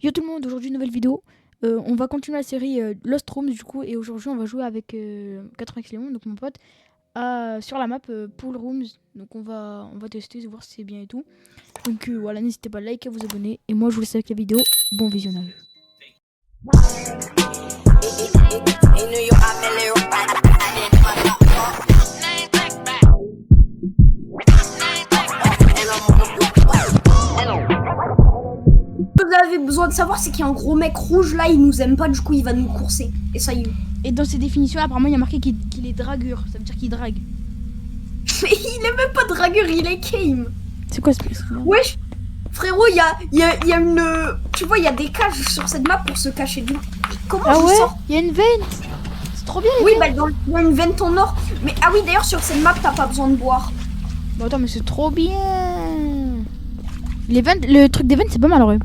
Yo tout le monde, aujourd'hui nouvelle vidéo. On va continuer la série Lost Rooms du coup et aujourd'hui on va jouer avec 80x Léon, donc mon pote, sur la map Pool Rooms. Donc on va tester, voir si c'est bien et tout. Donc voilà, n'hésitez pas à liker, à vous abonner et moi je vous laisse avec la vidéo. Bon visionnage. Vous avez besoin de savoir, c'est qu'il y a un gros mec rouge là, il nous aime pas, du coup il va nous courser. Et ça y est. Et dans ses définitions apparemment il y a marqué qu'il est dragueur, ça veut dire qu'il drague. Mais il est même pas dragueur, il est game. C'est quoi ce truc? Wesh, frérot, il y a une... Tu vois, il y a des cages sur cette map pour se cacher de nous. Comment Ah je ouais, sors? il y a une veine. C'est trop bien les Oui, veines. bah il y a une vente en or. Mais ah oui, d'ailleurs sur cette map, t'as pas besoin de boire. Bon attends mais c'est trop bien. Les veines, le truc des veines c'est pas mal en vrai.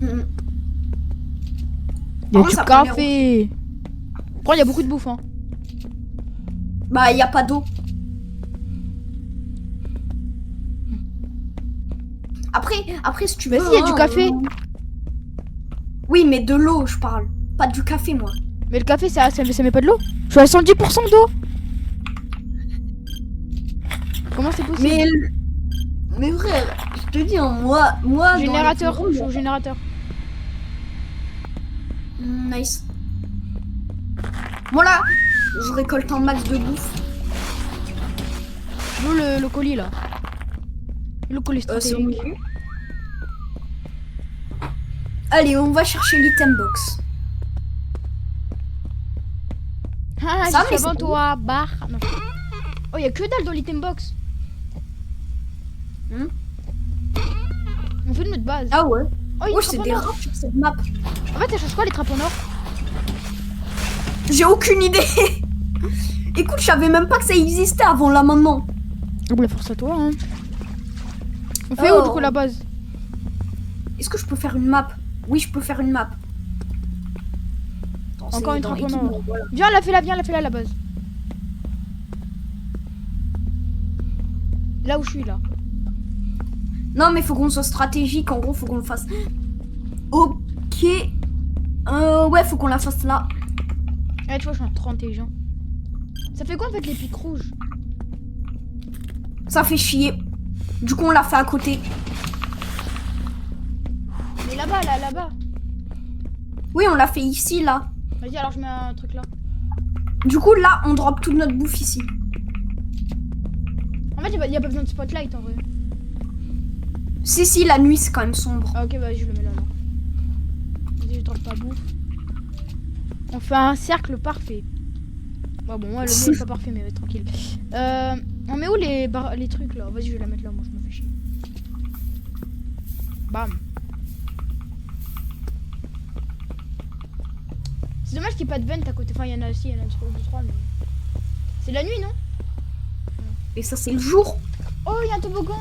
Mm. Il y a Par du contre, ça prend café. Bon, il y a beaucoup de bouffe hein. Bah il y a pas d'eau. Après si tu veux... Vas-y, il y a du café. Oui, mais de l'eau, je parle. Pas du café, moi. Mais le café ça met pas de l'eau. Je suis à 110% d'eau. Comment c'est possible? Mais frère, je te dis, hein, moi... Générateur, dans je les suis au générateur. Nice. Moi là, je récolte un max de bouffe. Je veux le colis là. Le colis C'est stratégique. bon. Allez, on va chercher l'item box. Ah, Ça, je mais suis avant c'est toi, barre. Non. Oh, il y a que dalle dans l'item box. Hmm. On fait notre base. Ah ouais. Oh, il y a Oh, une c'est trappe des en or. rats sur cette map. En fait, ça change quoi les trappes en or? J'ai aucune idée. Écoute, je savais même pas que ça existait avant là maintenant. Oh, la force à toi, hein. On fait où du coup la base? Est-ce que je peux faire une map? Oui, je peux faire une map. Attends, Encore c'est une dans trappe en l'équipe, or. voilà. Viens, la fais là, la base. Là où je suis là. Non, mais faut qu'on soit stratégique. En gros, faut qu'on le fasse. Ok. Ouais, faut qu'on la fasse là. Ah, tu vois, je suis trop intelligent. Ça fait quoi en fait les pics rouges? Ça fait chier. Du coup, on l'a fait à côté. Mais là-bas, là-bas. Oui, on l'a fait ici, là. Vas-y, alors je mets un truc là. Du coup, là, on drop toute notre bouffe ici. En fait, il y a pas besoin de spotlight en vrai. Si, la nuit, c'est quand même sombre. Ah, ok, bah je le mets là. Vas-y, je drop pas bouffe. On fait un cercle parfait. Bon, moi, le mien est pas parfait, mais tranquille. On met où les trucs là? Vas-y, je vais la mettre là, moi je me fais chier. Bam. C'est dommage qu'il n'y ait pas de vent à côté. Enfin, il y en a aussi, il y en a 3, mais. C'est la nuit, non? Et ça, c'est le jour. Oh, il y a un toboggan!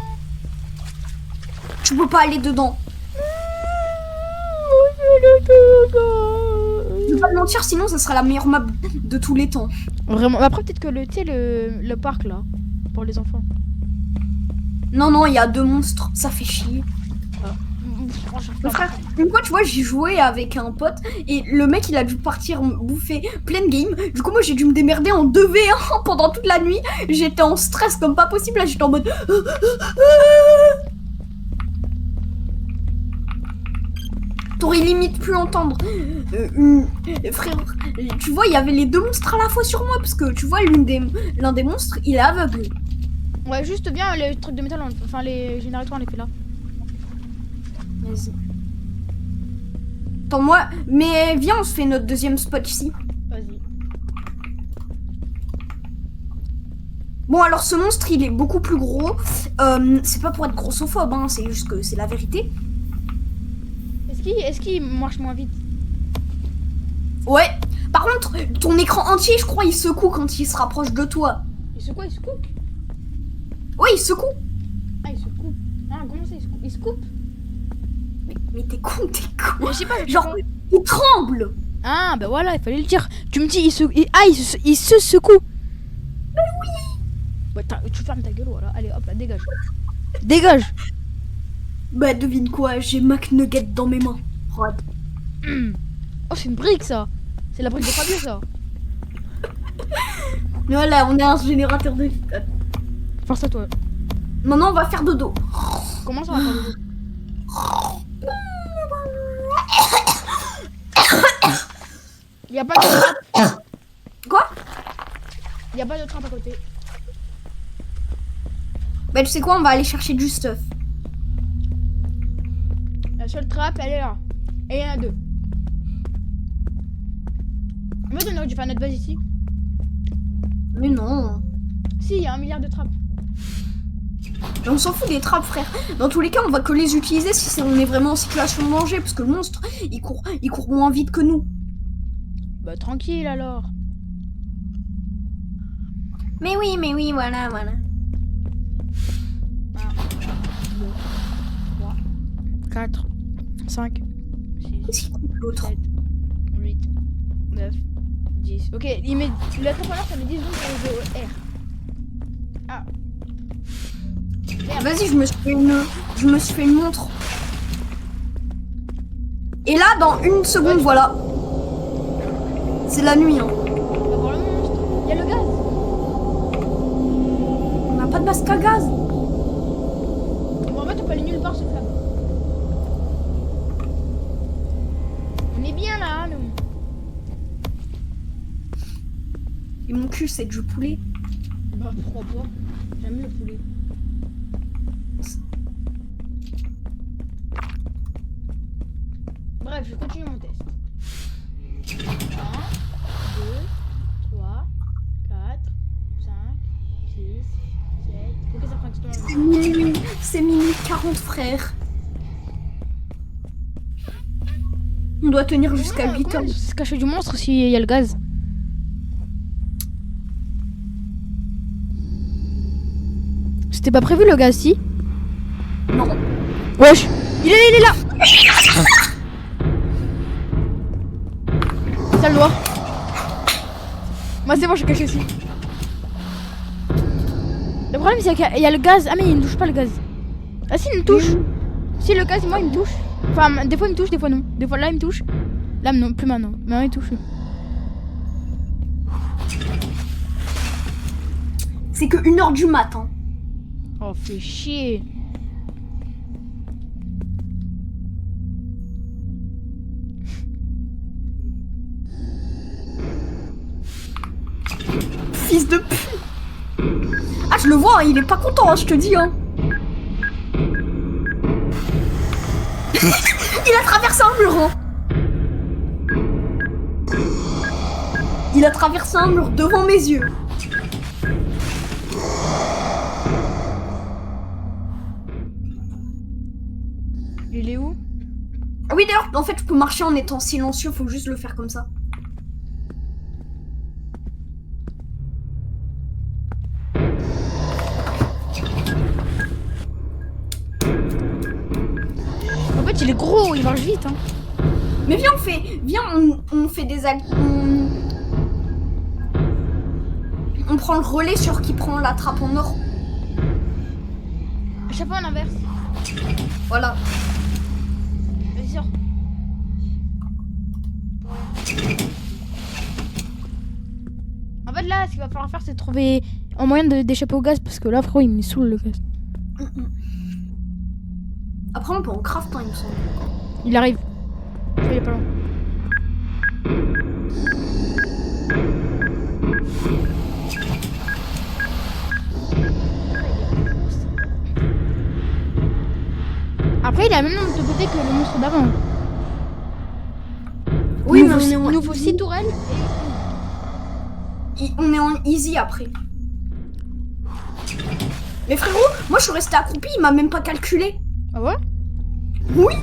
Tu peux pas aller dedans. Je vais pas te mentir, sinon, ça sera la meilleure map de tous les temps. Vraiment. Après, peut-être que le parc là, pour les enfants. Non, il y a 2 monstres. Ça fait chier. Mais frère, une fois, tu vois, j'ai joué avec un pote et le mec, il a dû partir bouffer plein de game. Du coup, moi, j'ai dû me démerder en 2v1 pendant toute la nuit. J'étais en stress comme pas possible. Là, j'étais en mode... T'aurais limite pu entendre. Frère, tu vois, il y avait les 2 monstres à la fois sur moi. Parce que, tu vois, l'un des monstres, il est aveugle. Ouais, juste bien les trucs de métal, enfin les générateurs, on les fait là. Vas-y. Attends, moi... Mais viens, on se fait notre deuxième spot ici. Vas-y. Bon, alors ce monstre, il est beaucoup plus gros. C'est pas pour être grossophobe, hein, c'est juste que c'est la vérité. Est-ce qu'il marche moins vite? Ouais. Par contre, ton écran entier, je crois, il secoue quand il se rapproche de toi. Il se quoi? Il se coupe? Ouais, il secoue. Ah, il se coupe. Ah, comment ça, il se coupe? Il se coupe? Mais t'es con. Mais je sais pas, Genre, il tremble. Ah, bah voilà, il fallait le dire. Tu me dis, il se secoue. Mais oui. Ouais, tu fermes ta gueule, voilà. Allez, hop là, dégage. Dégage. Bah, devine quoi, j'ai McNugget dans mes mains. Ouais. Oh, c'est une brique ça. C'est la brique de Fabio ça. Mais voilà, on est un générateur de vie. Force à toi. Maintenant, on va faire dodo. Comment ça va faire dodo? Il y a pas de trappe. Quoi? Il y a pas de trappe à côté. Bah, tu sais quoi, on va aller chercher du stuff. La seule trappe, elle est là. Et il y en a deux. En fait, on aurait dû faire notre base ici. Mais non. Si, il y a 1 milliard de trappes. Mais on s'en fout des trappes, frère. Dans tous les cas, on va que les utiliser si on est vraiment en situation de danger. Parce que le monstre, il court moins vite que nous. Bah, tranquille alors. Mais oui, voilà. 1, 2, 3, 4, 5, 6, Qu'est-ce qu'il coupe l'autre? 7, 8, 9, 10. Ok, il met la trappe en l'air, ça met 10 secondes pour le R. Ah. Merde. Vas-y, je me suis fait une montre. Et là, dans 1 seconde, Ouais. voilà. C'est la nuit, hein. On va voir le monstre. Il y a le gaz. On n'a pas de masque à gaz. Bon, en fait, on peut aller nulle part, ce flamme. On est bien là, nous. Et mon cul, c'est du poulet. Bah, pourquoi pas? J'aime le poulet. Bref, je continue mon test. 1, 2, 3, 4, 5, 6, 7. Ok, ça prend exactement C'est minuit 40, frère. On doit tenir jusqu'à 8 heures. Comment se cacher du monstre s'il y a le gaz? C'était pas prévu le gaz, si? Non. Wesh! Il est là! Ça le doigt. Moi c'est bon, je suis caché aussi. Le problème c'est qu'il y a le gaz. Ah mais il ne touche pas le gaz. Ah si, il me touche. Si le gaz, moi il me touche. Enfin, des fois il me touche, des fois non. Des fois là il me touche. Là non, plus maintenant. Mais là il touche. C'est que 1h du matin. Oh, fais chier. Fils de pute. Ah, je le vois, hein, il est pas content, hein, je te dis. Hein. Il a traversé un mur. Hein. Il a traversé un mur devant mes yeux. Il est où? Ah oui, d'ailleurs, en fait, tu peux marcher en étant silencieux, faut juste le faire comme ça. En fait il est gros, il marche vite hein. Mais viens, on fait des on prend le relais sur qui prend la trappe en or. À chaque fois on inverse. Voilà. Vas-y, sors. En fait là, ce qu'il va falloir faire c'est trouver un moyen d'échapper au gaz parce que là frérot il me saoule le gaz. Après, on peut en craft, hein, il me semble. Il arrive. Il est pas loin. Après il a même de côté que le monstre d'avant. Oui, mais il nous faut 6 tourelles et... on est en easy après. Mais frérot, moi je suis resté accroupi, il m'a même pas calculé. Ah ouais? Oui.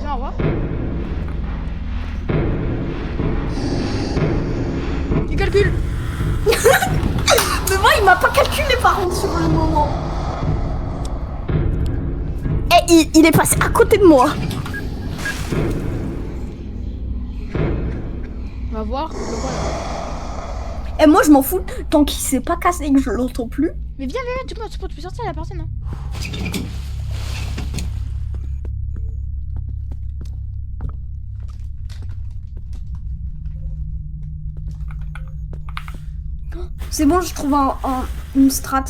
Viens, au revoir. Il calcule. Mais moi il m'a pas calculé par contre sur le moment. Et il est passé à côté de moi. On va voir. Le voilà. Et moi je m'en fous tant qu'il s'est pas cassé et que je l'entends plus. Mais viens, tu peux sortir la personne hein. C'est bon, je trouve une strat.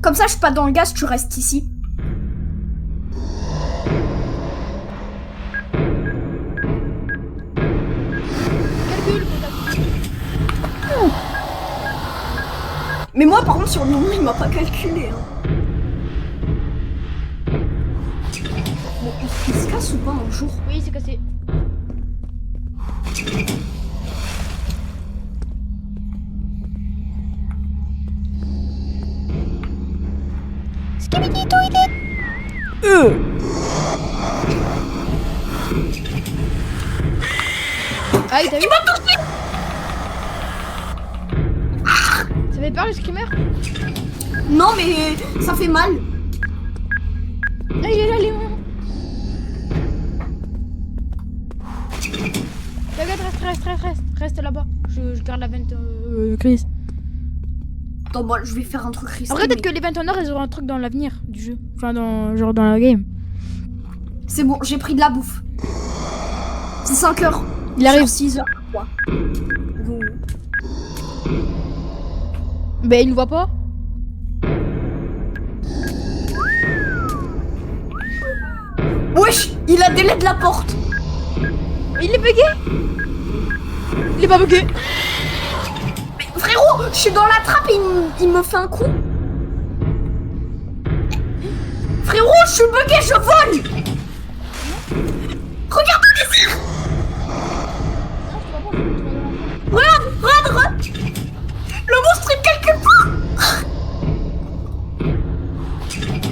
Comme ça, je suis pas dans le gaz, tu restes ici. Calcul. Mais moi, par contre, sur le moment, il m'a pas calculé. Hein. Bon, il se casse ou pas un jour? Oui, c'est cassé. Skibidi toilet. Ah, il t'a vu? Ça fait peur le screamer? Non, mais ça fait mal. Ah, il est là, Léon. Regarde, reste là-bas. Je garde la vente, Chris. Attends, moi, je vais faire un truc risqué. Après, peut-être que les 20 en or, ils auront un truc dans l'avenir du jeu. Enfin, genre dans la game. C'est bon, j'ai pris de la bouffe. C'est 5 heures. Il arrive. 6 heures, quoi. Bon. Ben, il nous voit pas. Wesh, il a délai de la porte. Il est bugué. Il est pas bugué. Mais frérot, je suis dans la trappe et il me fait un coup. Frérot, je suis bugué, je vole. Regarde le désir. Regarde. Le monstre est quelque part.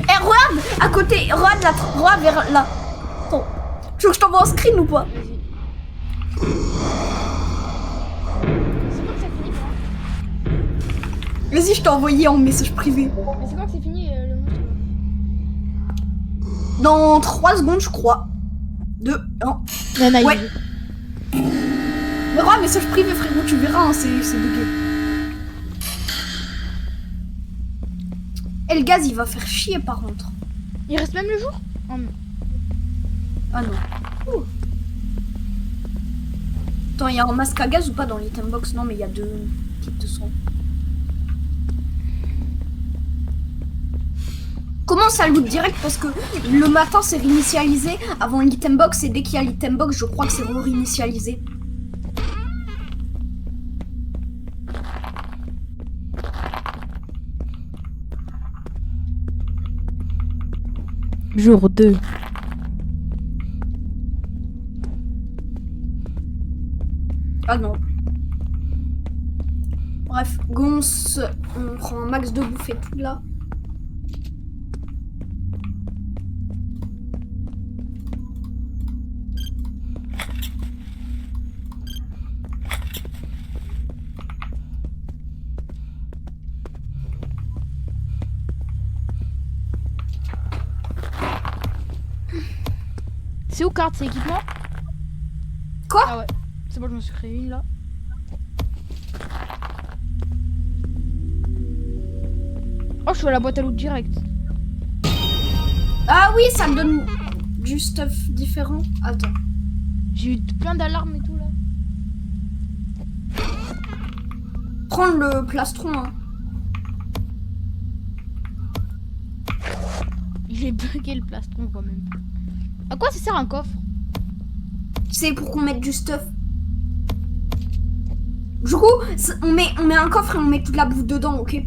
Eh, regarde, à côté, regarde vers là. Attends, tu veux que je t'envoie un screen ou pas? C'est quoi que ça finit quoi? Vas-y, je t'ai envoyé en message privé. Mais c'est quoi que c'est fini le monstre? Dans 3 secondes, je crois. 2, 1. Non, Ouais. Mais regarde, message privé, frérot, tu verras, hein, c'est bugué. Et le gaz, il va faire chier par contre. Il reste même le jour? Oh, non. Ah non. Ouh. Attends, il y a un masque à gaz ou pas dans l'item box? Non, mais il y a 2 kits de soins. Comment ça loot direct? Parce que le matin c'est réinitialisé avant l'item box et dès qu'il y a l'item box, je crois que c'est réinitialisé. Jour 2. Ah non. Bref, Gons, on prend un max de bouffe et tout là. C'est où carte? C'est équipement? Quoi? Ah ouais. C'est bon, je me suis créé une là. Oh, je suis à la boîte à loot direct. Ah oui, ça me donne du stuff différent. Attends. J'ai eu plein d'alarmes et tout là. Prends le plastron. Hein. Il est bugué le plastron quand même. À quoi ça sert un coffre? C'est pour qu'on mette du stuff. Du coup, on met un coffre et on met toute la bouffe dedans, ok?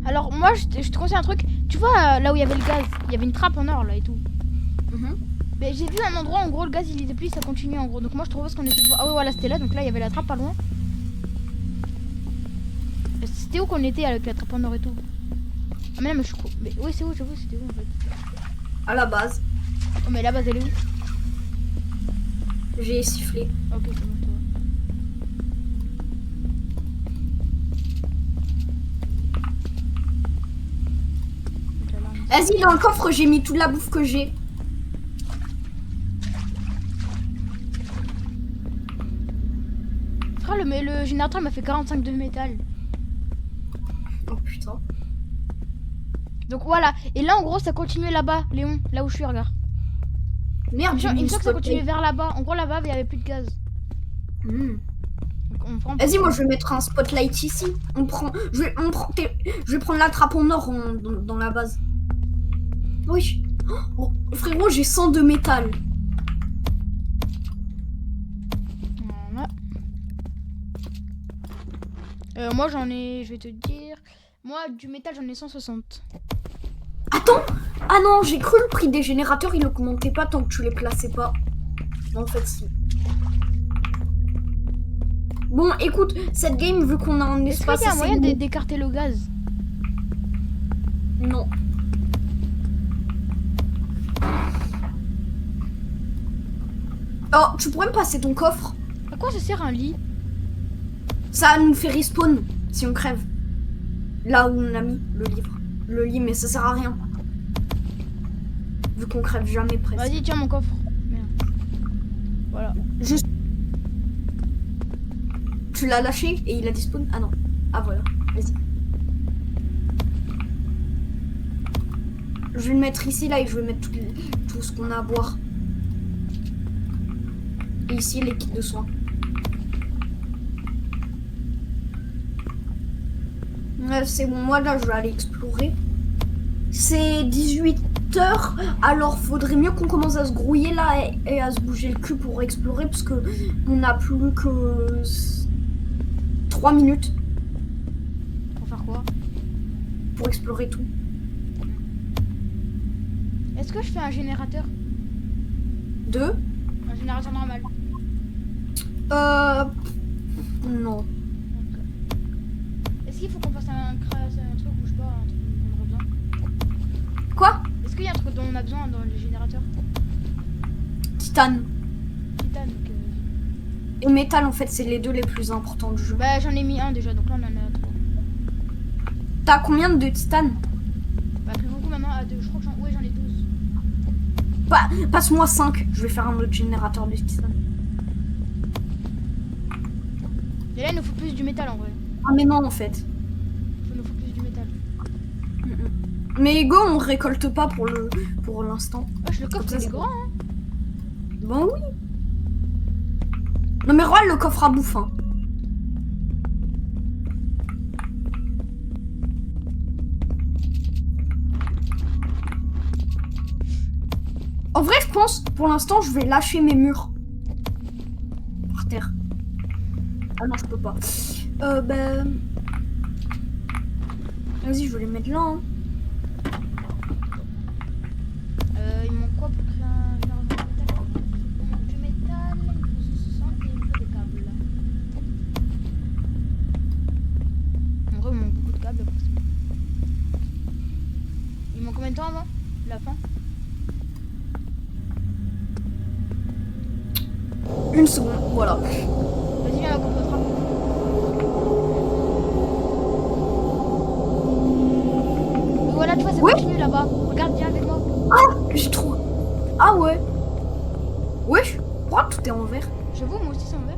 Alors moi je te conseille un truc. Tu vois là où il y avait le gaz, il y avait une trappe en or là et tout. Mais j'ai vu un endroit en gros le gaz il était plus, ça continue en gros. Donc moi je trouvais ce qu'on était de voir. Ah ouais voilà c'était là, donc là il y avait la trappe pas loin. C'était où qu'on était avec la trappe en or et tout? Ah mais là mais je suis... Mais oui c'est où, j'avoue c'était où en fait? À la base. Oh mais la base elle est où? J'ai sifflé. Ok c'est bon ça va. Vas-y, dans le coffre, j'ai mis toute la bouffe que j'ai. Frère, le générateur m'a fait 45 de métal. Oh putain. Donc voilà. Et là en gros ça continue là-bas, Léon. Là où je suis, regarde. Merde, Il me semble que ça continue vers là-bas. En gros là-bas il y avait plus de gaz. Donc, on prend. Vas-y, moi je vais mettre un spotlight ici. Je vais prendre la trappe en or dans la base. Oui. Oh, frérot, j'ai 100 de métal. Voilà. Moi j'en ai, je vais te dire, moi du métal j'en ai 160. Attends. Ah non, j'ai cru le prix des générateurs, il augmentait pas tant que tu les plaçais pas. En fait, si. Bon, écoute, cette game, vu qu'on a un espace... Est-ce qu'il y a un moyen d'écarter le gaz? Non. Oh, tu pourrais me passer ton coffre? À quoi ça sert un lit? Ça nous fait respawn si on crève. Là où on a mis le livre. Le lit, mais ça sert à rien. Vu qu'on crève jamais presque. Vas-y, tiens mon coffre. Merde. Voilà. Juste... Tu l'as lâché et il a despawn? Ah non. Ah voilà, vas-y. Je vais le mettre ici, là, et je vais mettre tout ce qu'on a à boire. Et ici, les kits de soins. Ouais, c'est bon, moi là, je vais aller explorer. C'est 18h, alors faudrait mieux qu'on commence à se grouiller là et à se bouger le cul pour explorer, parce que on n'a plus que 3 minutes. Pour faire quoi? Pour explorer tout. Est-ce que je fais un générateur? 2. Un générateur normal? Non. Est-ce qu'il faut qu'on fasse un truc ou je sais pas, un truc qu'on aurait besoin? Quoi? Est-ce qu'il y a un truc dont on a besoin dans les générateurs? Titane. Titane, donc Et métal, en fait, c'est les deux les plus importants du jeu. bah j'en ai mis un déjà, donc là on en a 3. T'as combien de titane? Bah plus beaucoup maintenant à 2, je crois que j'en ai 12. Passe-moi 5, je vais faire un autre générateur de titane. Et là il nous faut plus du métal en vrai. Ah mais non en fait. Il nous faut plus du métal. Mais go, on récolte pas pour l'instant. Wesh, le coffre Comme ça, il est c'est grand hein. Ben oui. Non mais roi le coffre à bouffe hein. En vrai je pense, pour l'instant je vais lâcher mes murs. Par terre. Ah non je peux pas. Ben... Vas-y je vais les mettre là hein. Il manque quoi pour créer un générateur de métal? Il manque du métal, il faut 160 et il faut des câbles. En vrai il manque beaucoup de câbles forcément. Il manque combien de temps avant la fin? 1 seconde, voilà. Vas-y viens là qu'on peut voilà tu vois ça continue là-bas. Regarde viens avec moi. Ah j'ai trop... Ah ouais. Wesh, pourquoi tout est en vert? J'avoue moi aussi c'est en vert.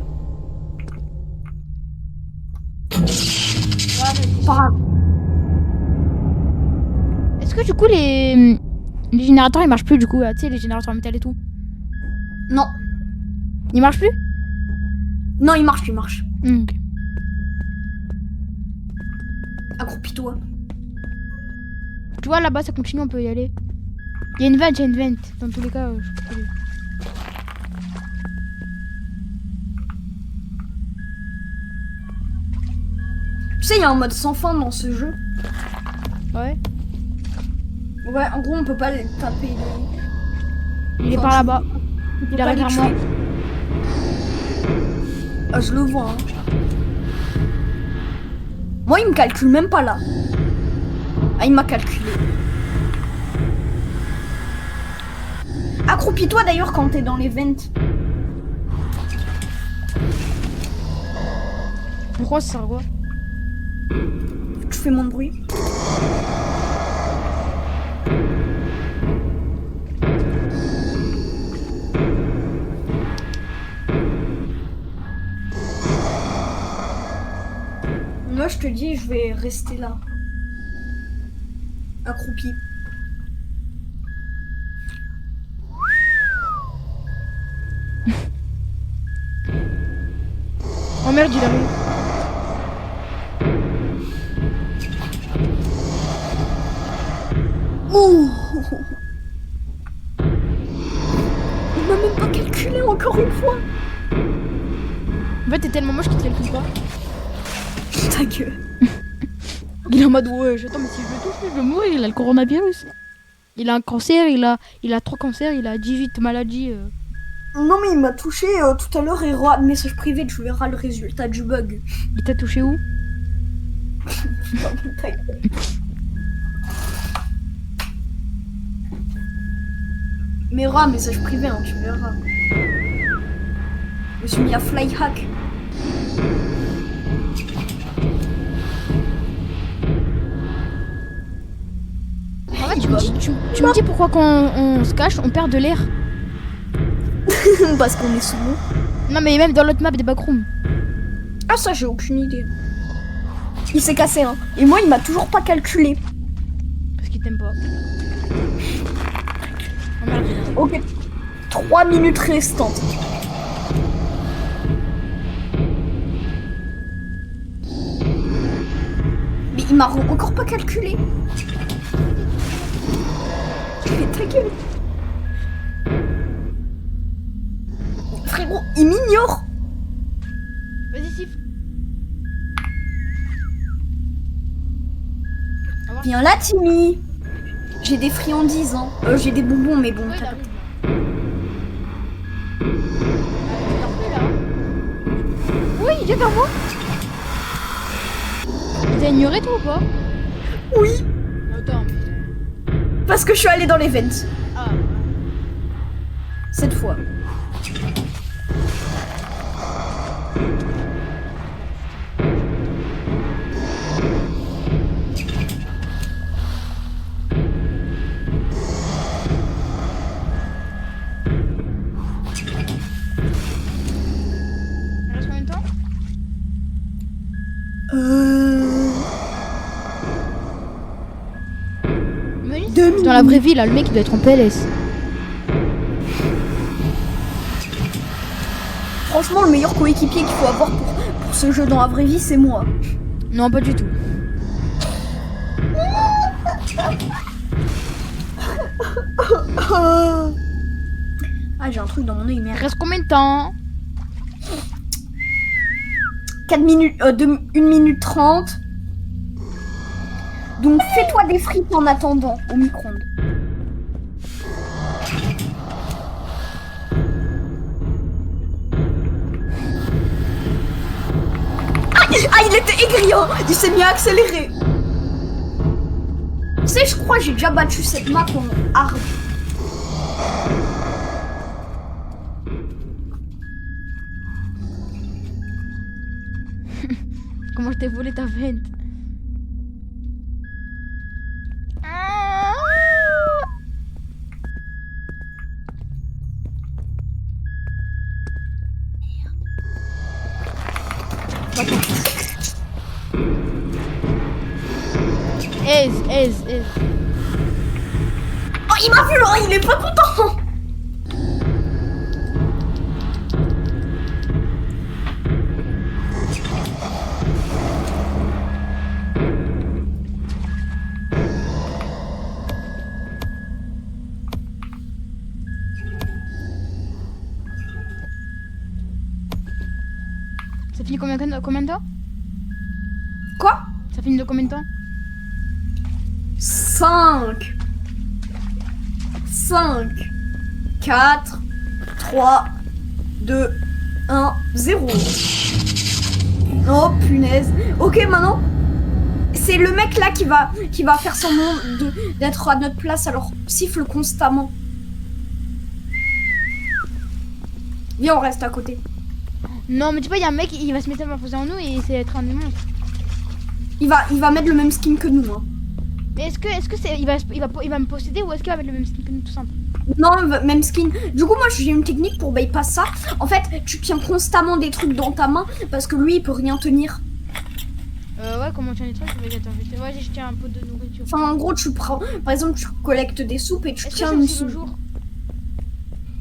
Voilà, Pas grave. est-ce que du coup les générateurs ils marchent plus du coup, tu sais les générateurs en métal et tout? Non. Ils marchent plus? Non il marche, il marche. Ok. Accroupis-toi. Tu vois là-bas ça continue, on peut y aller. Il y a une vente, dans tous les cas je peux y aller. Tu sais il y a un mode sans fin dans ce jeu. Ouais. Ouais en gros on peut pas les taper. Il est Enfin, par là-bas. On peut Il arrive pas vers les moi. tuer. Ah je le vois hein. Moi il me calcule même pas là. Ah il m'a calculé. Accroupis-toi d'ailleurs quand t'es dans les ventes. Pourquoi ça sert à quoi? Tu fais moins de bruit. Moi je te dis je vais rester là. Accroupi. Oh merde, il arrive. Ouh. Il m'a même pas calculé encore une fois. En fait, t'es tellement moche qu'il te calcule pas. Ta gueule. Il est en mode ouais, attends, mais si je le touche, je vais mourir. Il a le coronavirus. Il a un cancer, il a 3 cancers, il a 18 maladies. Non mais il m'a touché tout à l'heure et un message privé, tu verras le résultat du bug. Il t'a touché où? Ta gueule. Mais Ra, message privé, hein, tu verras. Je me suis mis à flyhack. En fait, tu me dis pourquoi quand on se cache, on perd de l'air. Parce qu'on est sous l'eau. Non, mais même dans l'autre map des backrooms. Ah ça, j'ai aucune idée. Il s'est cassé, hein. Et moi, il m'a toujours pas calculé. Parce qu'il t'aime pas. Oh merde. Ok. 3 minutes restantes. Mais il m'a encore pas calculé. Mais ta gueule. Frérot, il m'ignore. Vas-y, siffle. Viens là, Timmy. J'ai des friandises, hein. J'ai des bonbons, mais bon. Ouais, il t'as- arrive. Oui, il est vers moi. T'as ignoré toi ou pas? Oui, Attends, mais... parce que je suis allée dans les vents. Ah, Cette fois. il reste combien de temps? Mais 2 minutes. dans la vraie vie, là, le mec il doit être en PLS. Franchement, le meilleur coéquipier qu'il faut avoir pour ce jeu dans la vraie vie, c'est moi. Non, pas du tout. Ah, j'ai un truc dans mon œil, Il merde. reste combien de temps? 4 minutes, 1 minute 30. Donc fais-toi des frites en attendant au micro-ondes. Ah, il était aigri, hein. Il s'est mis à accélérer. Tu sais, je crois que j'ai déjà battu cette map en hard. Comment je t'ai volé ta vente? Aise. Oh, il m'a vu, là, il est pas content. Ça finit combien de temps? Quoi? Ça finit de combien de temps? 5 4 3 2 1 0. Oh punaise. Ok, maintenant c'est le mec là qui va faire semblant d'être à notre place, alors siffle constamment. Viens, on reste à côté. Non, mais tu vois, il y a un mec, il va se métamorphoser en nous et c'est être un monstre. Il va mettre le même skin que nous, hein. Mais est-ce que c'est, il va me posséder ou est-ce qu'il va mettre le même skin que nous, tout simple? Non, même skin. Du coup, moi j'ai une technique pour bypass ça. En fait, tu tiens constamment des trucs dans ta main parce que lui il peut rien tenir. Ouais, comment tu as des trucs? Ouais, je tiens un pot de nourriture. Enfin, en gros, tu prends, par exemple, tu collectes des soupes et tu Est-ce que tiens c'est une aussi le soupe. jour?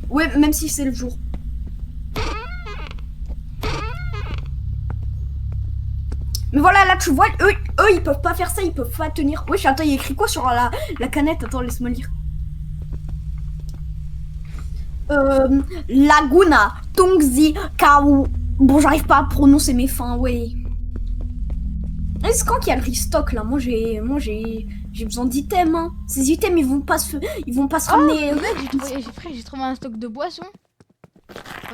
Ouais, même si c'est le jour. Mais voilà, là, tu vois, eux, ils peuvent pas faire ça, ils peuvent pas tenir. Wesh, attends, il y a écrit quoi sur la canette? Attends, laisse-moi lire. Laguna, Tongzi, Kau. Bon, j'arrive pas à prononcer mes fins, ouais. C'est quand qu'il y a le restock, là? Moi, j'ai besoin d'items, hein. Ces items, ils vont pas se ramener. Mec, j'ai trouvé un stock de boissons.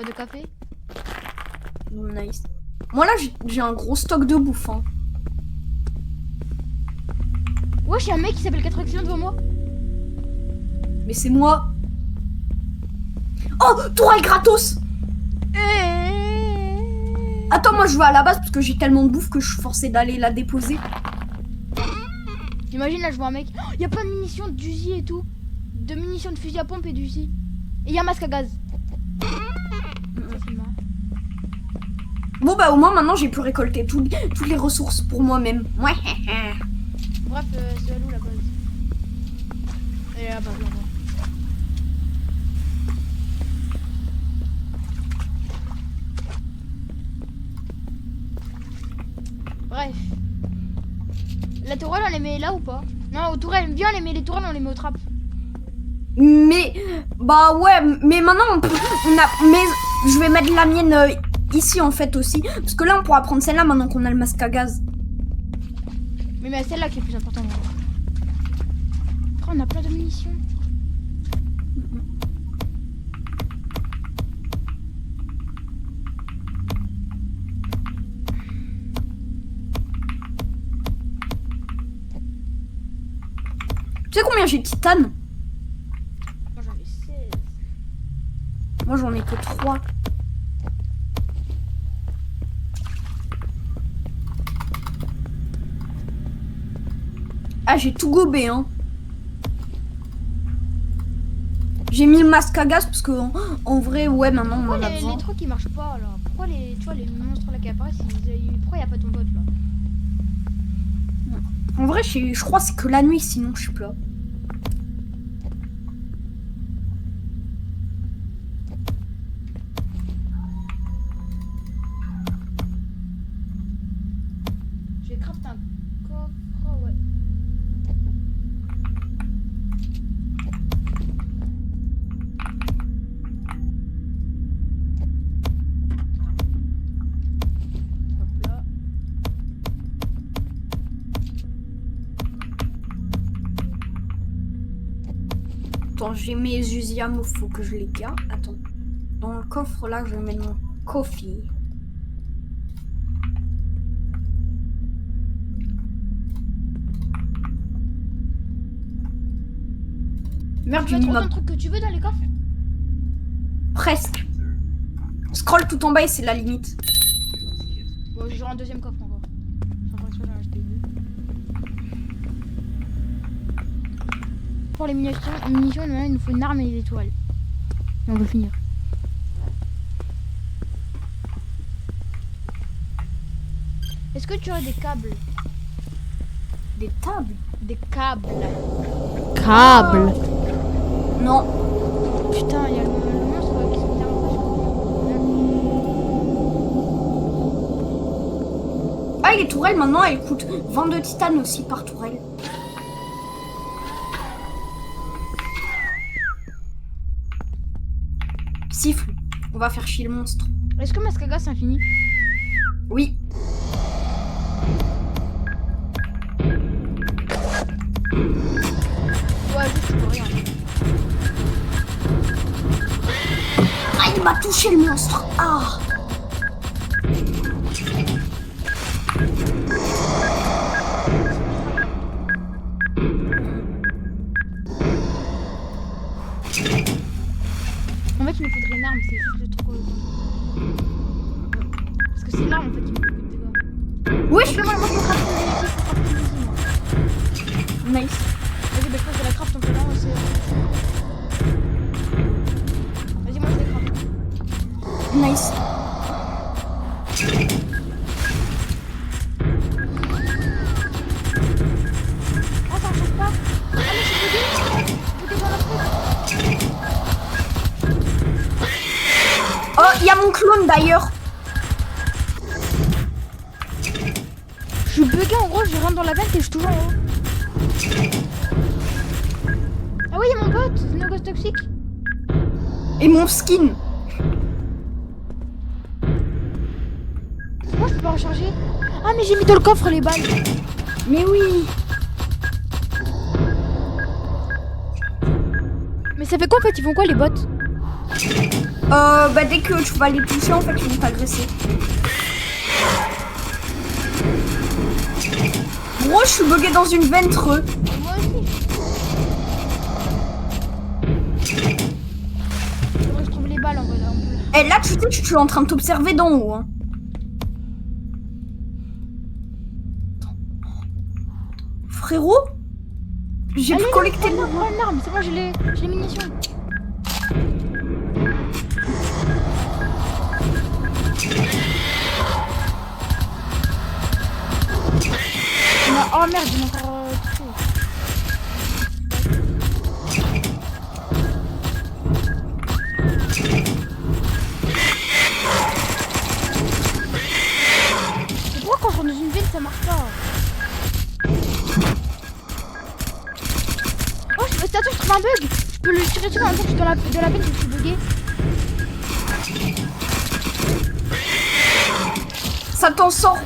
De café. Oh, nice. Moi, là, j'ai un gros stock de bouffe, hein. Ouais, j'ai un mec qui s'appelle 4 excellents devant moi. Mais c'est moi. Oh, tourelle gratos. Attends, moi je vais à la base parce que j'ai tellement de bouffe que je suis forcée d'aller la déposer. Imagine là, je vois un mec. Il y a pas de munitions d'usi et tout. De munitions de fusil à pompe et d'usi. Et il y a un masque à gaz. Bon bah au moins maintenant j'ai pu récolter toutes les ressources pour moi-même. Ouais. Bref, c'est à où la base? Et là-bas, là-bas. Bref. La tourelle, on les met là ou pas? Non, aux tourelles, viens, on les met les tourelles, on les met aux trappes. Mais bah ouais, mais maintenant mais je vais mettre la mienne ici en fait aussi parce que là on pourra prendre celle-là maintenant qu'on a le masque à gaz. Mais celle-là qui est plus importante. Oh, on a plein de munitions. Tu sais combien j'ai de titane? Moi j'en ai 16. Moi j'en ai que 3. Ah, j'ai tout gobé, hein. J'ai mis le masque à gaz parce que en vrai, ouais, maintenant on en a besoin. Les trucs ils marchent pas là? Pourquoi tu vois, les monstres là qui apparaissent, pourquoi y a pas ton bot là? En vrai, je crois que c'est que la nuit, sinon je suis pas. Je vais crafter un coffre, ouais. Hop là. Attends, j'ai mes usiams, faut que je les garde. Attends. Dans le coffre là, je vais mettre mon coffee. Merde, Tu j'ai as mis trouvé ma... un truc que tu veux dans les coffres? Presque. Scroll tout en bas et c'est la limite. Bon, j'ai genre un deuxième coffre encore. Sans faire exprès, j'en ai acheté deux. Pour les munitions, il nous faut une arme et des étoiles. Et on veut finir. Est-ce que tu as des câbles? Des tables? Des câbles. Câbles? Non. Putain, il y a le monstre qui se met derrière. Ah, les tourelles maintenant elles coûtent 22 titane aussi par tourelle. Siffle, on va faire chier le monstre. Est-ce que masque à gaz c'est infini? Oui. Ouais, juste tu peux rien. Ah, il m'a touché le monstre. Ah. En fait, il me faudrait une arme, c'est juste le truc. Parce que c'est l'arme en fait qui me fait beaucoup de dégâts. Oui, Je peux moi, je peux crafter des outils, moi. Nice. Vas-y, bah, je pense que la craft, on peut là aussi. Vas-y, moi je les craft. Nice. Oh, ça marche pas. Ah, mais je peux dire dans la truc. Oh, il y a mon clone d'ailleurs. bugué en gros, je rentre dans la vente et je suis toujours en haut. Ah oui, il y a mon pote, c'est une gosse toxique. Et mon skin. Moi je peux pas recharger. Ah mais j'ai mis dans le coffre les balles. Mais oui. Mais ça fait quoi en fait? Ils font quoi les bots? Bah dès que tu vas les toucher en fait ils vont t'agresser. Gros je suis bugué dans une ventre. Moi aussi. Faudrait que je trouve les balles en vrai là. Et là tu sais tu es en train de t'observer d'en haut hein. Frérot, j'ai pu collecter une arme, c'est bon, j'ai les munitions. Oh merde, j'ai encore touché. Mais pourquoi quand je rentre dans une ville ça marche pas? Oh, attends, je trouve un bug. Je peux le tirer dessus en même temps que je suis dans la peine que je suis bugué. Ça t'en sort.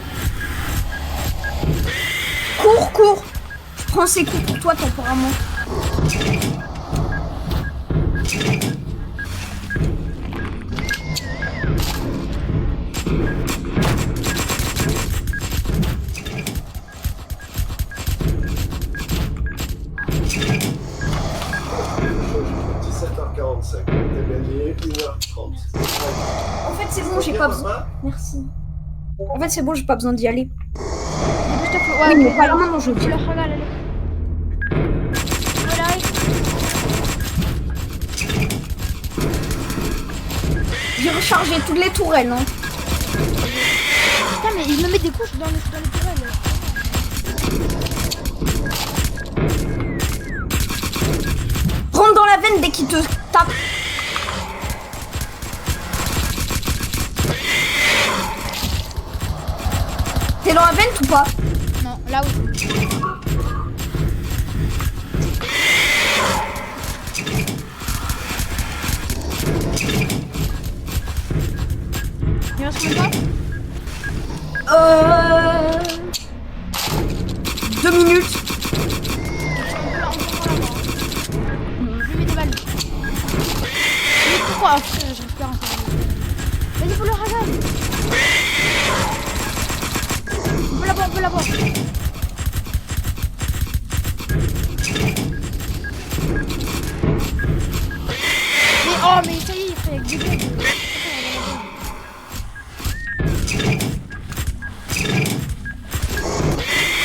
Cours, cours. Je prends ces coups pour toi temporairement. En fait c'est bon, j'ai pas besoin. Merci. En fait c'est bon, j'ai pas besoin d'y aller. Ouais, oui, mais pas maintenant, je veux. J'ai rechargé toutes les tourelles. Hein. Putain, mais il me met des couches dans les tourelles. Rentre dans la veine dès qu'il te tape. T'es dans la veine ou pas? Non, là oui. Il reste combien de temps? 2 minutes. Je lui mets des balles. Mais pourquoi? Oh, frère, je récupère un peu. Vas-y, faut le ragal. On peut l'avoir. Mais oh, mais ça y est, il fait avec des bugs.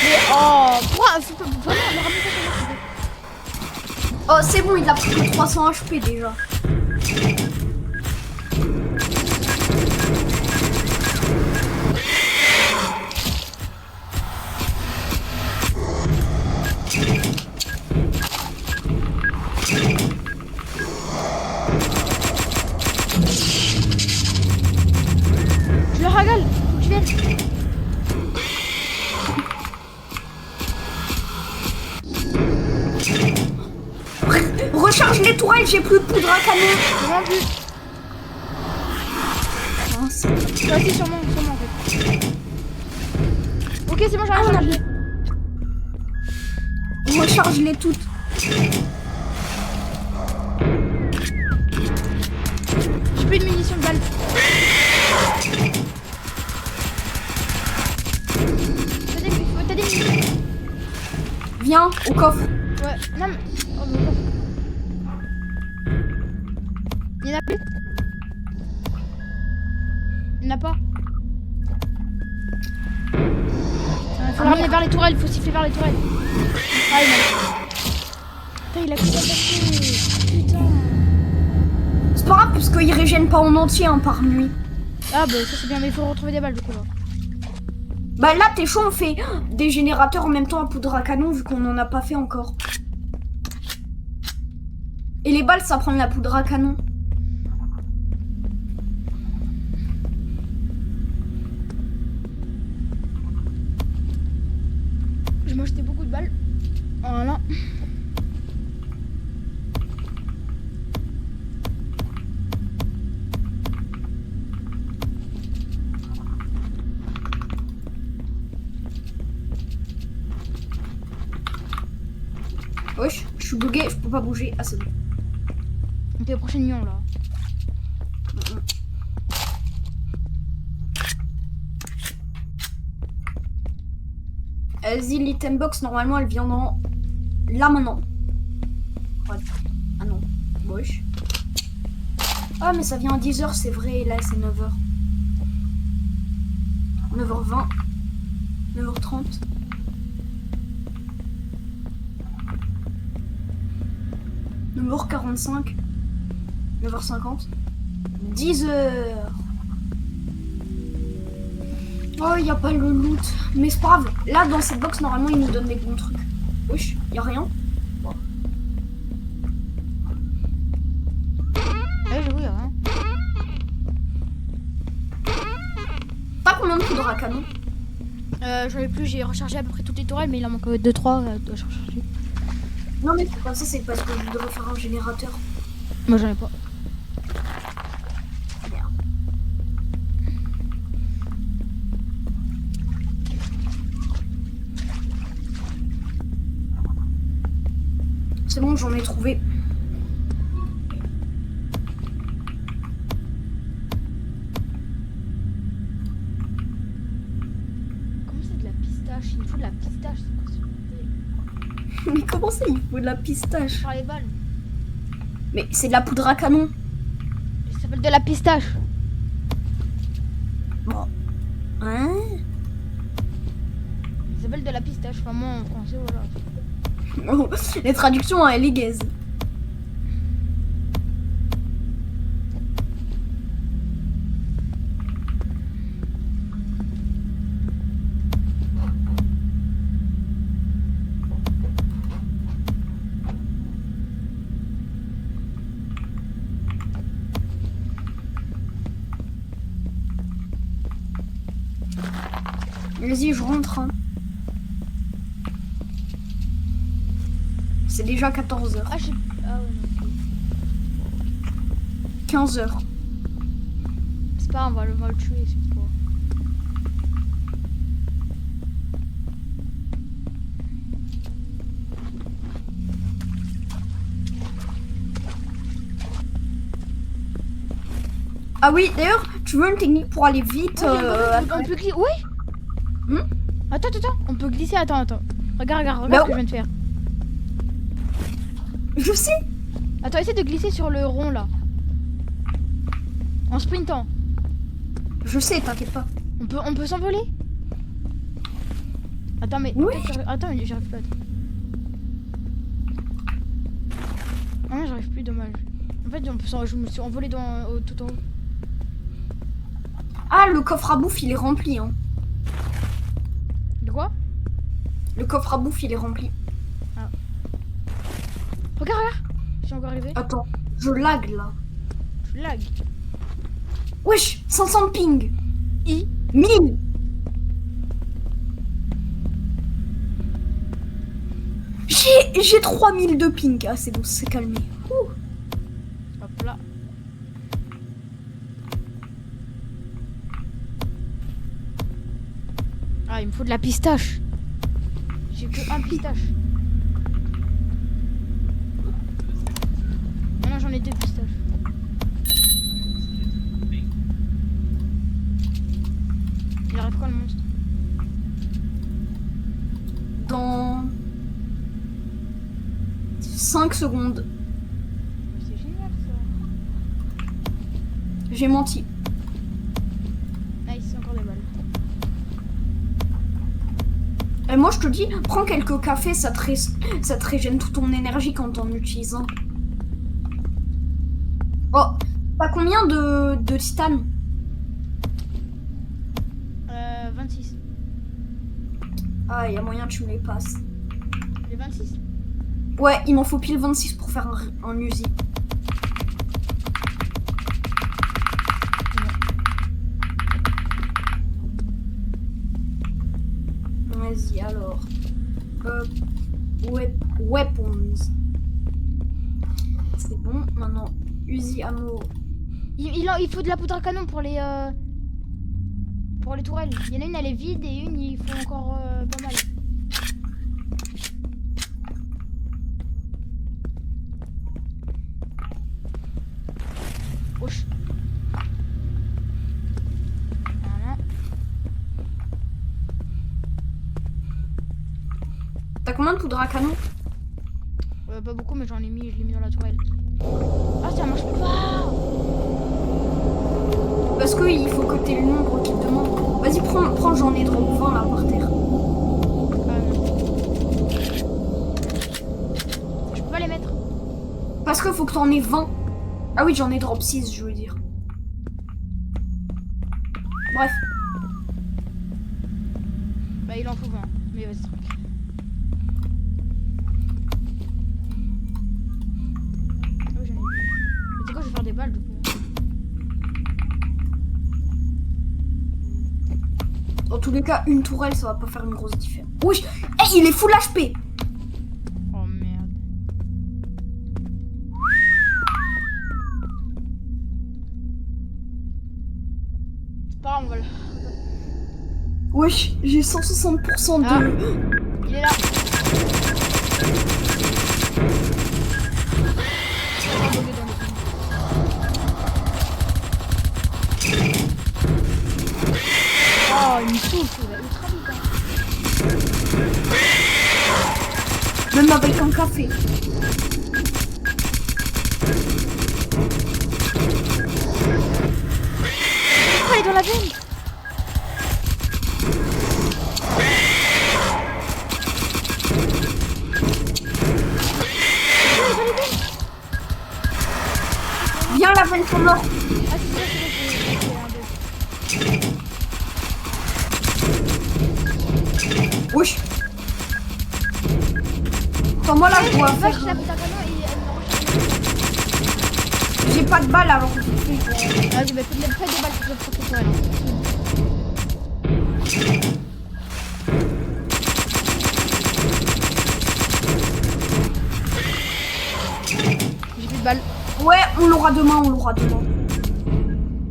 Mais oh, pourquoi? Vraiment, on a ramené ça. Oh, c'est bon, il a pris que 300 HP déjà. Je le ragale, faut que tu viennes. Recharge les tourelles, j'ai plus de poudre à canon. Vraiment plus. Vas-y, sûrement en fait. Ok, c'est bon, j'arrive à charger. Recharge les toutes. J'ai plus de munitions de balles. T'as des munitions? Viens au coffre. Ouais, non mais... Oh, mais au coffre. Il y en a plus? Il n'y en a pas? Faut le ramener vers les tourelles, il faut siffler vers les tourelles. Ah, il a... Putain, il a tout attaqué. Putain. C'est pas grave parce qu'il régène pas en entier hein, par nuit. Ah bah ça c'est bien, mais il faut retrouver des balles du coup là. Bah là t'es chaud, on fait des générateurs en même temps à poudre à canon vu qu'on en a pas fait encore. Et les balles ça prend de la poudre à canon. vais m'acheter beaucoup de balles. Voilà. Wesh, je suis bugué, je peux pas bouger. Ah, c'est bon. Ok, prochaine lion là. Vas-y, l'item box, normalement, elle vient dans... Là, maintenant. Ouais. Ah non. Wesh. Ah, mais ça vient à 10h, c'est vrai. Là, c'est 9h. 9h20. 9h30. 9h45. 9h50. 10h. Oh, il n'y a pas le loot. Mais c'est pas grave. Là, dans cette box, normalement, il nous donne des bons trucs. Wesh, il n'y a rien. Bon. Ouais, j'avoue, y'a rien. T'as combien de poudre à canon? J'en ai plus, j'ai rechargé à peu près toutes les tourelles, mais il en manque 2-3 à recharger. Non, mais c'est pas ça, c'est parce que je devrais faire un générateur. Moi j'en ai pas. Merde. C'est bon, j'en ai trouvé. Comment c'est de la pistache? Il me faut de la pistache, c'est quoi ce bordel? Mais comment ça, il faut de la pistache? Par les balles. Mais c'est de la poudre à canon. Ça s'appelle de la pistache. Bon. Hein? Ça s'appelle de la pistache. Enfin, moi en français, voilà. Oh, les traductions, hein, elle est gaze. Vas-y, je rentre. Hein. C'est déjà 14h. Ah, je sais. Ah ouais, non, ok. 15h. C'est pas grave, on va le tuer cette fois. Ah oui, d'ailleurs, tu veux une technique pour aller vite On peut glisser. Oui. Attends. On peut glisser. Attends. Regarde Bah, ce que je viens de faire. Je sais. Attends, essaie de glisser sur le rond là. En sprintant. Je sais, t'inquiète pas. On peut s'envoler. Attends, mais. Oui. Attends, mais j'arrive pas. Ah non, j'arrive plus, dommage. En fait, je me suis envolé tout en haut. Ah, le coffre à bouffe, il est rempli. Hein. De quoi? Le coffre à bouffe, il est rempli. Regarde. Je suis encore arrivé. Attends, je lag là. Je lag. Wesh, 500 ping. 1000. J'ai 3000 de ping. Ah, c'est bon, c'est calmé. Ouh. Hop là. Ah, il me faut de la pistache. J'ai que un pistache. Non, j'en ai 2 pistaches. Il arrive quand le monstre? Dans 5 secondes. C'est génial ça. J'ai menti. Nice, encore des balles. Et moi, je te dis, prends quelques cafés, ça te régène toute ton énergie quand t'en utilises un. Oh, t'as combien de titane? 26. Ah, il y a moyen que tu me les passes. Les 26? Ouais, il m'en faut pile 26 pour faire un Uzi. Vas-y, alors. Uzi ammo. Il faut de la poudre à canon pour les tourelles. Il y en a une, elle est vide et une, il faut encore pas mal. Wesh. Voilà. T'as combien de poudre à canon? Pas beaucoup, mais j'en ai mis, je l'ai mis dans la tourelle. Ah, ça marche pas! Parce que il faut que t'aies le nombre qui te demande. Vas-y, prends, j'en ai drop 20 là par terre. Ah non. Je peux pas les mettre. Parce que faut que t'en aies 20. Ah oui, j'en ai drop 6, je veux dire. Bref. Bah, il en faut 20. Mais vas-y, tranquille. Ah oui, j'en ai vu. Mais c'est quoi, je vais faire des balles du coup. Dans tous les cas, une tourelle, ça va pas faire une grosse différence. Oui, hey, il est full HP. Oh merde. C'est pas grave, on va le... Wesh, j'ai 160% de... Ah. Il est là. Oh, il me souffle, il va ultra vite. Hein. Même avec un café. Oh, il est dans la veine. Viens, la veine sont morts. Ah, c'est ça, Wesh. Attends-moi là, je dois Va, faire... je la poudre à canon et elle me recharge. J'ai pas de balles alors. Vas-y, bah fais des balles pour que ça soit elle. J'ai plus de balles. Ouais, on l'aura demain, on l'aura demain.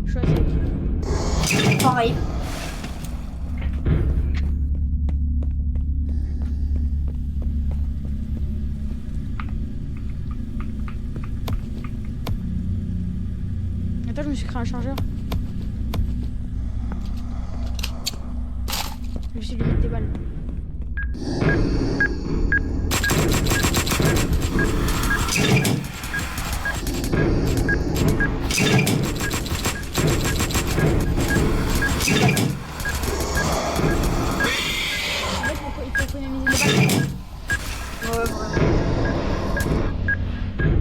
Choisis. Pareil. Attends, je me suis créé un chargeur. Je vais essayer de lui mettre des balles. En fait, il faut économiser les balles. Ouais, vraiment.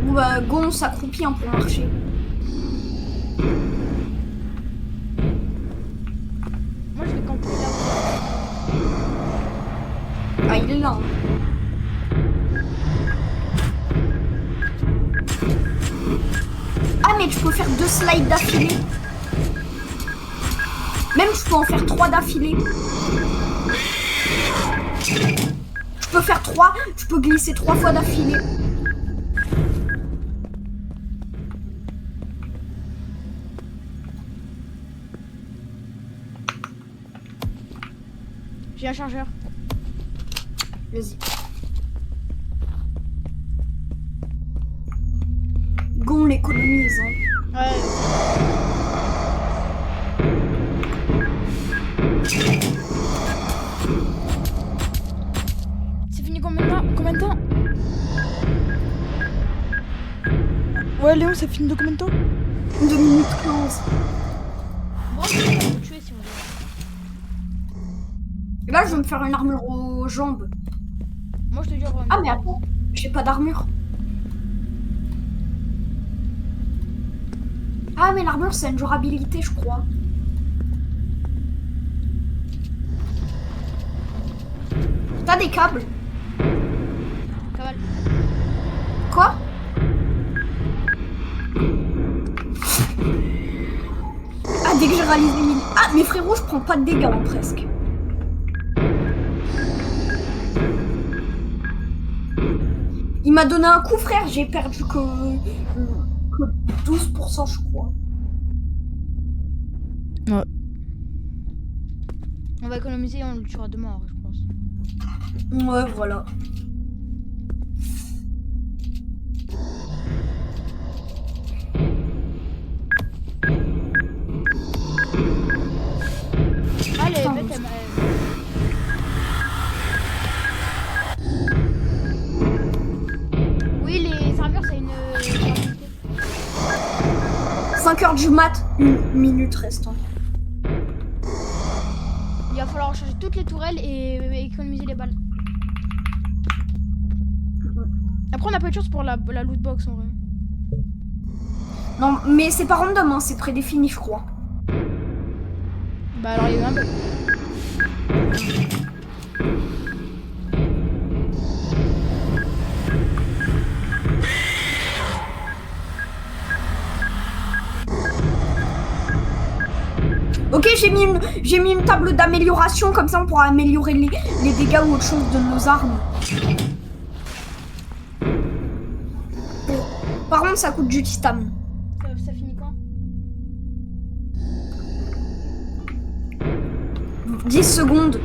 Bon bah, Gon s'accroupit pour marcher. Moi, je vais camper là. Ah, il est là. Hein. Ah, mais tu peux faire 2 slides d'affilée. Même tu peux en faire 3 d'affilée. Tu peux faire 3, tu peux glisser 3 fois d'affilée. J'ai un chargeur. Vas-y. Gon l'économise. Hein. Ouais. C'est fini combien de temps? Ouais, Léon, ça finit de combien de temps? 2 minutes 15. Bon, on peut le tuer si on veut. Et là, je vais me faire une armure aux jambes. Moi, je te dis, Ah, mais attends, j'ai pas d'armure. Ah, mais l'armure, c'est une durabilité, je crois. T'as des câbles? Cavale. Quoi? Ah, dès que j'ai réalisé une... Ah, mais frérot, je prends pas de dégâts, hein, presque. Il m'a donné un coup, frère. J'ai perdu que... que 12%, je crois. Ouais. On va économiser et on le tuera demain, je pense. Ouais, voilà. Allez, Putain, bête, oui, les serveurs, c'est une... 5h du mat, 1 minute restante. Il va falloir changer toutes les tourelles et économiser les balles. Après, on n'a pas de chance pour la loot box en vrai. Non, mais c'est pas random, hein, c'est prédéfini, je crois. Bah alors, il y a eu un bug. Ok, j'ai mis une table d'amélioration, comme ça on pourra améliorer les dégâts ou autre chose de nos armes. Par contre, ça coûte du titane. Ça finit quand? 10 secondes.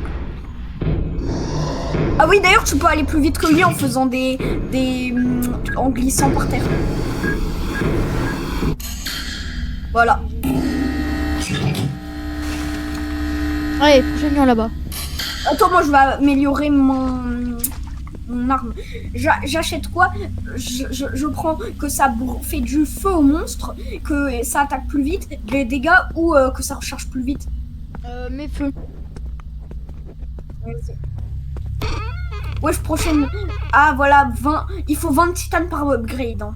Ah oui, d'ailleurs, tu peux aller plus vite que lui en faisant en glissant par terre. Voilà. Allez, prochain lion là-bas. Attends, moi je vais améliorer mon arme. J'achète quoi? Je prends que ça fait du feu au monstre, que ça attaque plus vite, les dégâts, ou que ça recharge plus vite. Mes feux. Wesh, prochaine. Ah voilà, 20. Il faut 20 titanes par upgrade. Hein.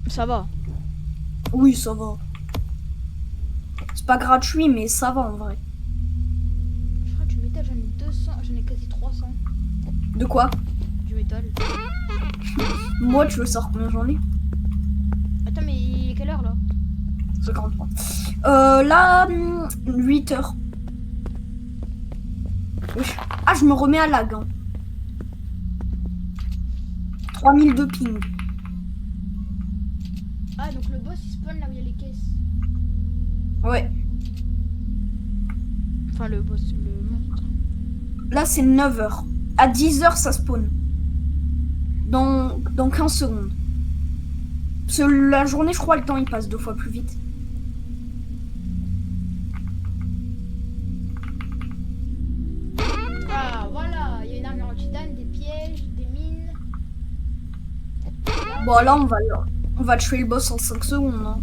Ça va. Oui, ça va. C'est pas gratuit, mais ça va en vrai. Je crois que du métal, j'en ai 200, j'en ai quasi 300. De quoi? Du métal. Moi, tu veux savoir combien j'en ai? Attends, mais il est quelle heure là? 53. Là, 8 heures. Wesh. Ah, je me remets à lag. Hein. 3000 de ping. Ah, donc le boss il spawn là où il y a les caisses. Ouais. Enfin, le boss, le monstre. Là, c'est 9 heures. À 10 heures, ça spawn. Dans 15 secondes. Parce que la journée, je crois, le temps, il passe 2 fois plus vite. Ah, voilà, il y a une armure en titane, des pièges, des mines. Bon, là, on va tuer le boss en 5 secondes. Hein.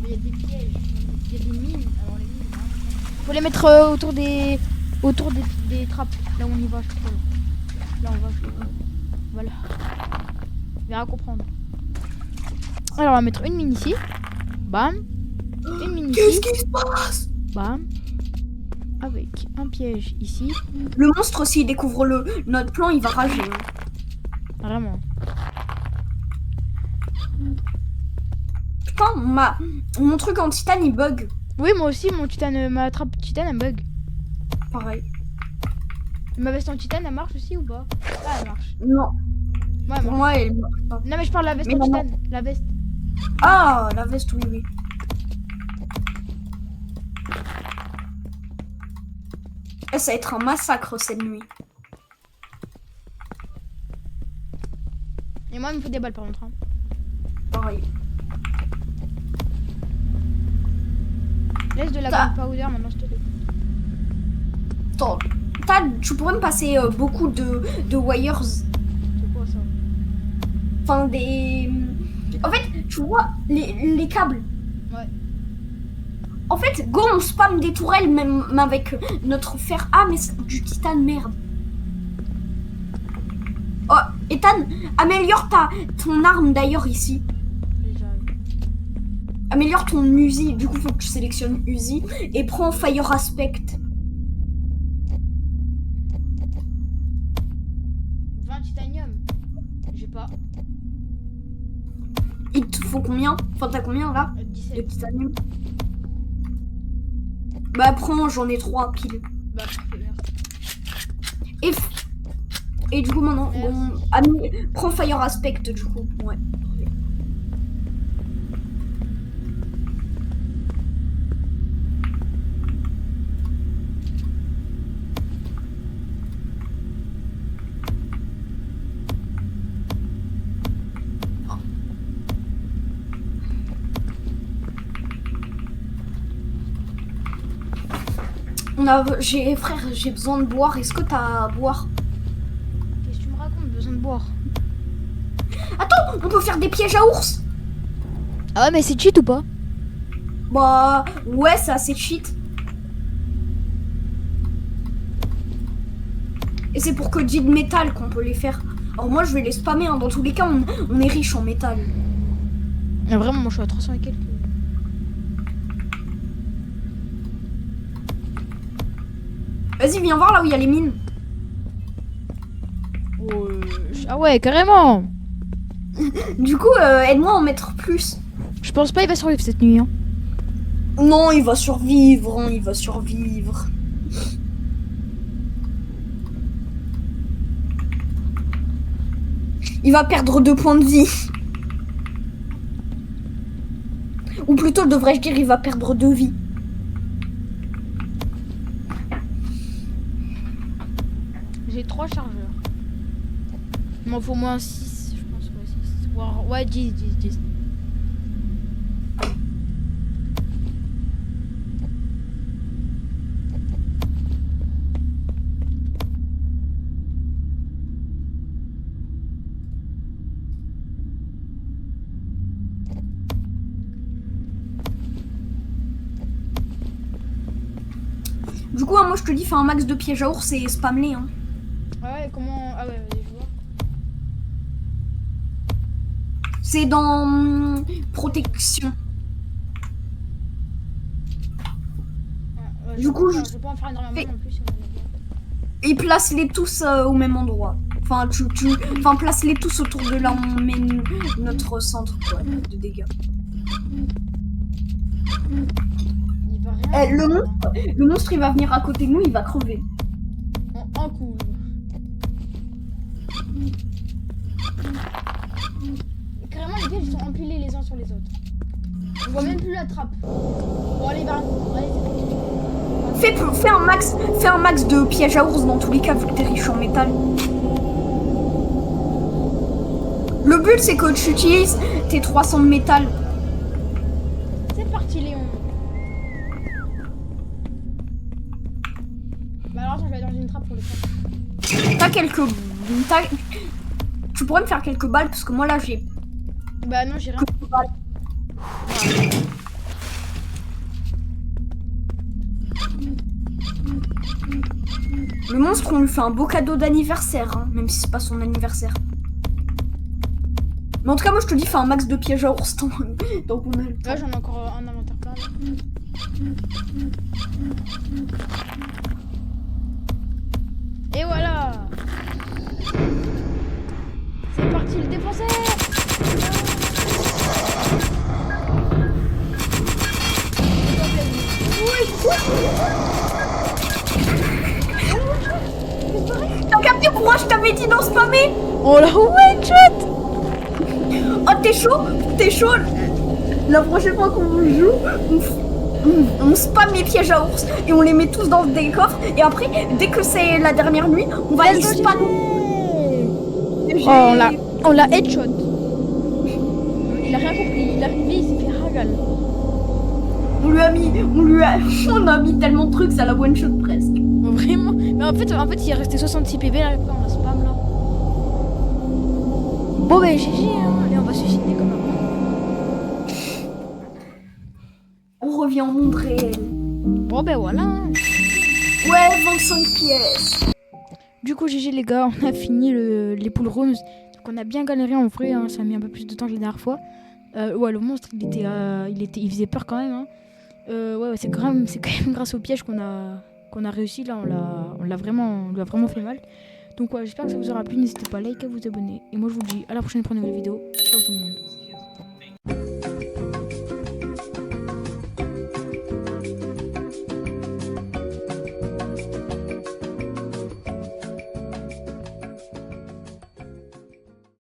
Il y a des pièges, il y a des mines. Alors les mines, faut les mettre autour des trappes. Là où on y va, je crois. Là on va. Voilà. Il verra comprendre. Alors on va mettre une mine ici. Bam. Une mine ici. Qu'est-ce qui se passe? Bam. Avec un piège ici. Le monstre, s'il découvre notre plan, il va rager. Hein. Vraiment. Putain, mon truc en titane, il bug. Oui, moi aussi, mon titane, ma trappe titane, elle bug. Pareil. Ma veste en titane, elle marche aussi ou pas? Ah, elle marche. Non. Ouais, elle Pour marche. moi, elle marche pas. Non, mais je parle de la veste Mais en non, titane. La veste. Ah, la veste, oui, oui. Ça va être un massacre cette nuit. Et moi, il me faut des balles par contre. Hein. Pareil. Laisse de la gunpowder maintenant, s'il te plaît. Attends, tu pourrais me passer beaucoup de wires. C'est quoi ça? Enfin, des. En fait, tu vois, les câbles. Ouais. En fait, go, on spam des tourelles, même avec notre fer. Ah, mais c'est du titane, merde. Oh, Ethan, améliore ton arme d'ailleurs ici. Déjà. Améliore ton Uzi. Du coup, faut que tu sélectionnes Uzi et prends Fire Aspect. 20 titanium. J'ai pas. Il te faut combien? Enfin, t'as combien là? 17. De titanium. Bah, prends, j'en ai 3 piles. Bah, parfait, merci. Et du coup, maintenant, prends Fire Aspect du coup. Ouais. Frère, j'ai besoin de boire. Est-ce que t'as à boire? Qu'est-ce que tu me racontes? Besoin de boire. Attends, on peut faire des pièges à ours. Ah ouais, mais c'est cheat ou pas? Bah, ouais, c'est assez cheat. Et c'est pour que j'ai de métal qu'on peut les faire. Alors moi, je vais les spammer. Hein. Dans tous les cas, on est riche en métal. Mais vraiment, moi je suis à 300 et quelques. Vas-y, viens voir là où il y a les mines. Ah ouais, carrément. Du coup, aide-moi à en mettre plus. Je pense pas il va survivre cette nuit. Hein. Non, il va survivre. Hein, il va survivre. Il va perdre 2 points de vie. Ou plutôt, devrais-je dire, il va perdre 2 vies. J'ai 3 chargeurs. Il m'en faut moins 6, je pense. Ouais, 6. Ouais, 10. Du coup, hein, moi je te dis, fais un max de pièges à ours et spam-les. Hein. Ah ouais, comment. Ah ouais, je vois. C'est dans protection. Ouais, Du coup, je vais pas en faire énormément non plus. Et place-les tous au même endroit. Enfin, enfin, place-les tous autour de là où on met notre centre quoi, de dégâts. Il va rien. Le monstre, il va venir à côté de nous, il va crever. En cool. Carrément, les pièges ils sont empilés les uns sur les autres. On voit même plus la trappe. Bon, allez, va. Allez, c'est parti. Fais un max de pièges à ours dans tous les cas, vu que t'es riche en métal. Le but, c'est que tu utilises tes 300 de métal. C'est parti, Léon. Bah alors, attends, je vais aller dans une trappe pour les trappes. T'as quelques... Tu pourrais me faire quelques balles, parce que moi, là, j'ai... Bah non, j'ai rien. Le monstre, on lui fait un beau cadeau d'anniversaire, hein, même si c'est pas son anniversaire. Mais en tout cas, moi je te dis, fais un max de pièges à ours tant qu'on a le temps. Là, j'en ai encore un inventaire plein. Et voilà. C'est parti, le défoncer. T'as capté pourquoi je t'avais dit d'en spammer? Oh la one shot. Oh t'es chaud? T'es chaud? La prochaine fois qu'on joue, on spamme les pièges à ours et on les met tous dans des coffres et après, dès que c'est la dernière nuit, on va les spammer. Oh, on l'a headshot. Il a rien compris, il est arrivé, il s'est fait ragal. On a mis tellement de trucs, ça la one shot presque. Vraiment? Mais en fait, il est resté 66 PV là, après on a spam là. Bon ben GG, hein. Allez, on va se suicider comme avant. On revient au monde réel. Bon ben voilà. Ouais, 25 pièces. Du coup GG les gars, on a fini les pool rooms. Donc on a bien galéré en vrai, hein. Ça a mis un peu plus de temps que la dernière fois. Ouais, le monstre il faisait peur quand même. Hein. Ouais, c'est quand même grâce au piège qu'on a réussi là, on lui a vraiment fait mal. Donc ouais, j'espère que ça vous aura plu, n'hésitez pas à liker, à vous abonner. Et moi je vous dis à la prochaine pour une nouvelle vidéo. Ciao tout le monde.